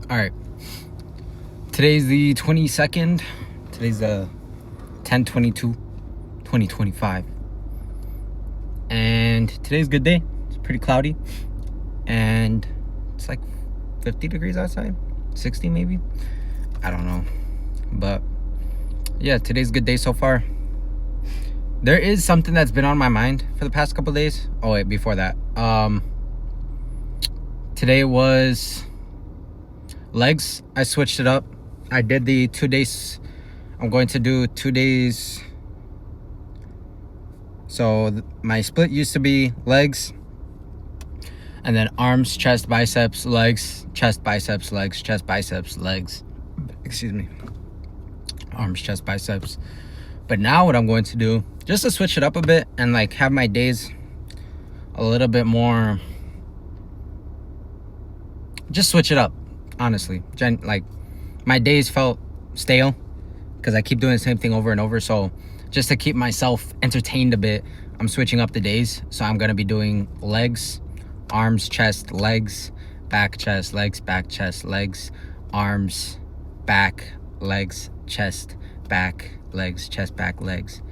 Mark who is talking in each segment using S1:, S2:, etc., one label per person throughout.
S1: All right. Today's the 22nd. Today's the 10/22/2025. And today's a good day. It's pretty cloudy. And it's like 50 degrees outside. 60 maybe. I don't know. But yeah, today's a good day so far. There is something that's been on my mind for the past couple days. Oh wait, before that. Today was legs. I switched it up. I did the 2 days. I'm going to do 2 days. So my split used to be legs, and then arms, chest, biceps, legs, chest, biceps, legs, chest, biceps, legs. Excuse me. Arms, chest, biceps. But now what I'm going to do, just to switch it up a bit and like have my days a little bit more, just switch it up, honestly. Like my days felt stale because I keep doing the same thing over and over. So just to keep myself entertained a bit, I'm switching up the days. So I'm going to be doing legs, arms, chest, legs, back, chest, legs, back, chest, legs, arms, back, legs, chest, back, legs, chest, back, legs.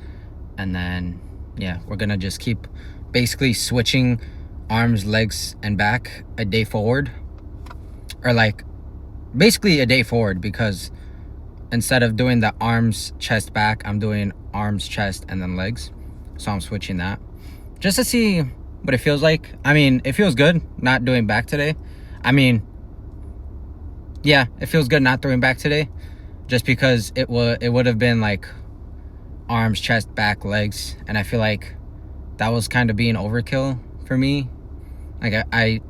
S1: And then, yeah, we're going to just keep basically switching arms, legs, and back a day forward. Or like basically a day forward, because instead of doing the arms, chest, back, I'm doing arms, chest, and then legs. So I'm switching that just to see what it feels like. I mean, it feels good not doing back today. I mean, yeah, it feels good not doing back today, just because it would have been like arms, chest, back, legs, and I feel like that was kind of being overkill for me. Like I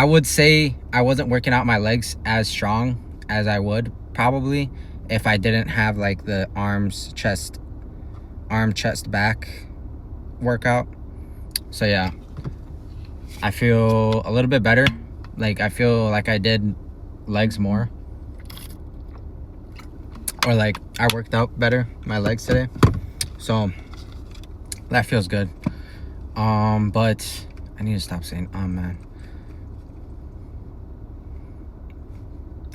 S1: would say I wasn't working out my legs as strong as I would probably if I didn't have like the arm, chest, back workout. So yeah, I feel a little bit better. Like I feel like I did legs more, or like I worked out better my legs today. So that feels good. But I need to stop saying man.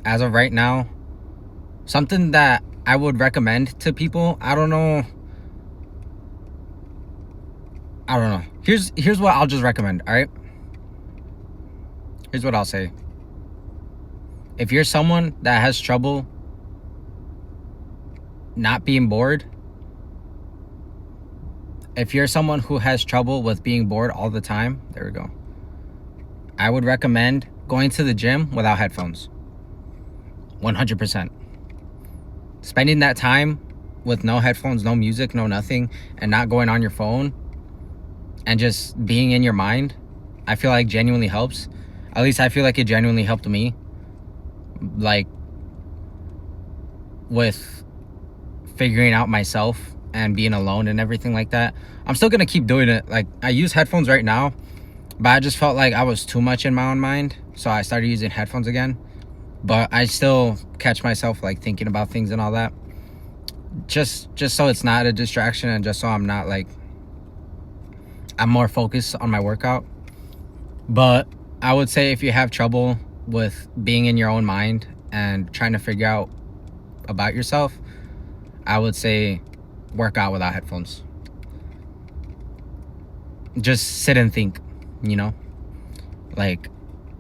S1: As of right now, something that I would recommend to people, I don't know. Here's what I'll just recommend, all right? Here's what I'll say. If you're someone that has trouble not being bored, if you're someone who has trouble with being bored all the time, there we go, I would recommend going to the gym without headphones. 100%. Spending that time with no headphones, no music, no nothing, and not going on your phone and just being in your mind, I feel like genuinely helps. At least I feel like it genuinely helped me, like with figuring out myself and being alone and everything like that. I'm still gonna keep doing it. Like I use headphones right now, but I just felt like I was too much in my own mind, so I started using headphones again. But I still catch myself like thinking about things and all that, just so it's not a distraction, and just so I'm not like, I'm more focused on my workout. But I would say if you have trouble with being in your own mind and trying to figure out about yourself, I would say work out without headphones. Just sit and think, you know? Like,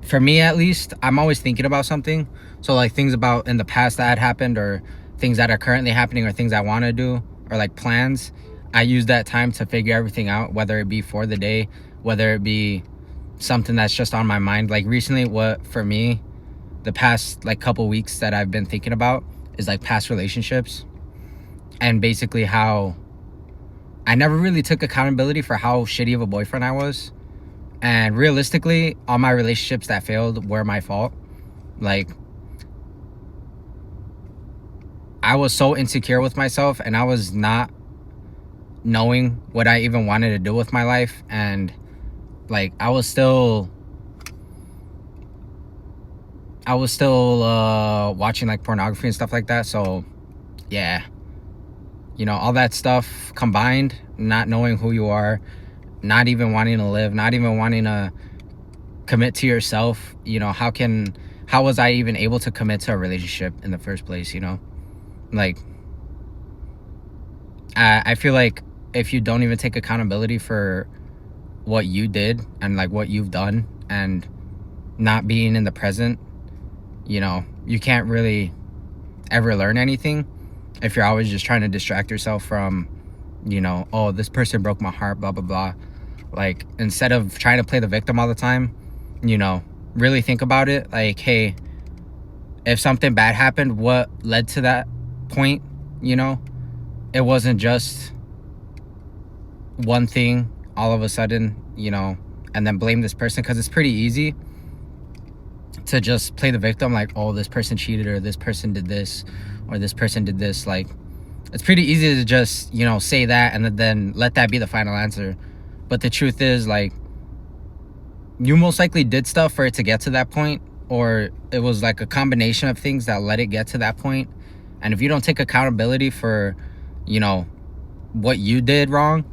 S1: for me at least, I'm always thinking about something. So like things about in the past that had happened, or things that are currently happening, or things I want to do, or like plans. I use that time to figure everything out, whether it be for the day, whether it be something that's just on my mind. Like recently, what for me, the past like couple weeks that I've been thinking about is like past relationships, and basically how I never really took accountability for how shitty of a boyfriend I was. And realistically, all my relationships that failed were my fault. Like, I was so insecure with myself, and I was not knowing what I even wanted to do with my life. And like, I was still watching like pornography and stuff like that. So yeah, you know, all that stuff combined, not knowing who you are, not even wanting to live, not even wanting to commit to yourself. You know, how can how was I even able to commit to a relationship in the first place, you know? Like, I feel like if you don't even take accountability for what you did and like what you've done and not being in the present, you know, you can't really ever learn anything if you're always just trying to distract yourself from, you know, oh, this person broke my heart, blah, blah, blah. Like, instead of trying to play the victim all the time, you know, really think about it. Like, hey, if something bad happened, what led to that point, you know? It wasn't just one thing all of a sudden, you know, and then blame this person, because it's pretty easy to just play the victim, like, oh, this person cheated, or this person did this, or this person did this. Like, it's pretty easy to just, you know, say that and then let that be the final answer. But the truth is, like, you most likely did stuff for it to get to that point, or it was like a combination of things that let it get to that point. And if you don't take accountability for, you know, what you did wrong,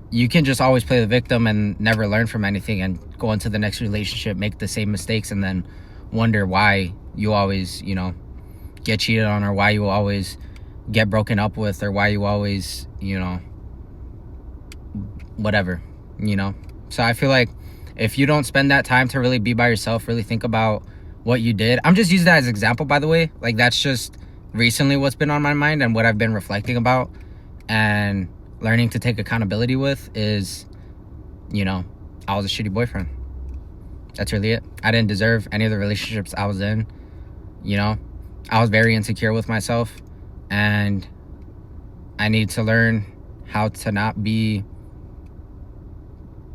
S1: you can just always play the victim and never learn from anything, and go into the next relationship, make the same mistakes, and then wonder why you always, you know, get cheated on, or why you always get broken up with, or why you always, you know, whatever, you know. So I feel like if you don't spend that time to really be by yourself, really think about what you did. I'm just using that as an example, by the way. Like, that's just recently what's been on my mind and what I've been reflecting about and learning to take accountability with is, you know, I was a shitty boyfriend. That's really it. I didn't deserve any of the relationships I was in. You know, I was very insecure with myself, and I need to learn how to not be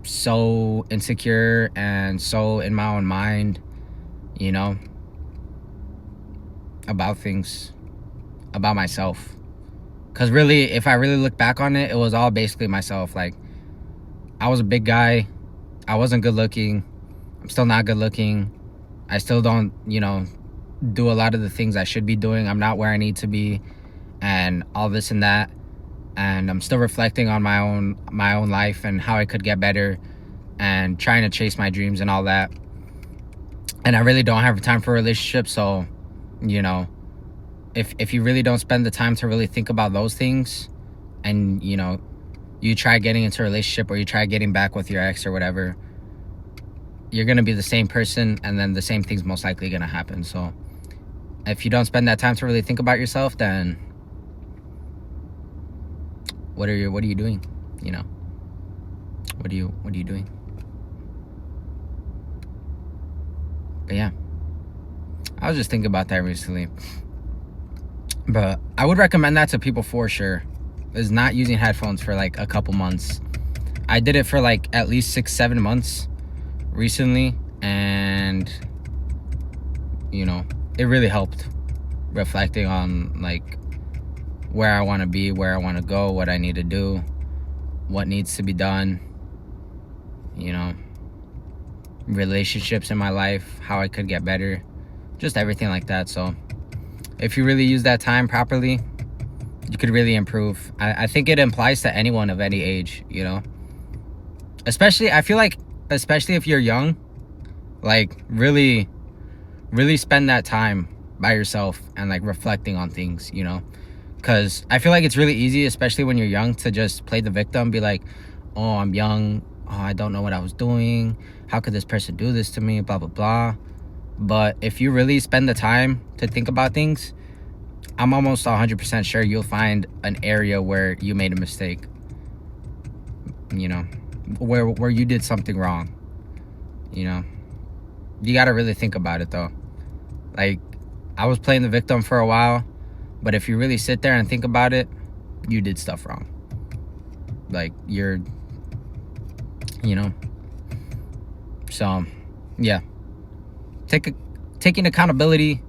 S1: so insecure and so in my own mind, you know, about things, about myself. Because really, if I really look back on it, it was all basically myself. Like, I was a big guy. I wasn't good looking. I'm still not good looking. I still don't, you know, do a lot of the things I should be doing. I'm not where I need to be, and all this and that. And I'm still reflecting on my own life and how I could get better, and trying to chase my dreams and all that. And I really don't have time for relationships. So, you know, if you really don't spend the time to really think about those things, and, you know, you try getting into a relationship, or you try getting back with your ex or whatever, you're going to be the same person, and then the same thing's most likely going to happen. So if you don't spend that time to really think about yourself, then what are you doing? You know, what are you doing? But yeah, I was just thinking about that recently. But I would recommend that to people for sure, is not using headphones for like a couple months. I did it for like at least 6-7 months recently, and, you know, it really helped reflecting on like where I want to be, where I want to go, what I need to do, what needs to be done, you know, relationships in my life, how I could get better, just everything like that. So if you really use that time properly, you could really improve. I think it applies to anyone of any age, you know, especially, I feel like, especially if you're young, like really spend that time by yourself and like reflecting on things, you know, because I feel like it's really easy, especially when you're young, to just play the victim, be like, oh, I'm young, oh, I don't know what I was doing, how could this person do this to me, blah blah blah. But if you really spend the time to think about things, I'm almost 100% sure you'll find an area where you made a mistake, you know, where you did something wrong. You know, you got to really think about it though. Like, I was playing the victim for a while, but if you really sit there and think about it, you did stuff wrong. Like, you know, so yeah, taking accountability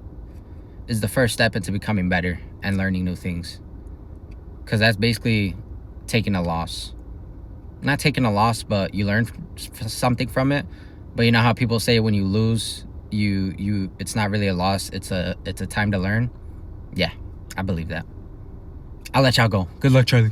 S1: is the first step into becoming better and learning new things, because that's basically taking a loss. Not taking a loss, but you learn something from it. But you know how people say when you lose, you it's not really a loss, it's a time to learn. Yeah, I believe that. I'll let y'all go. Good luck, Charlie.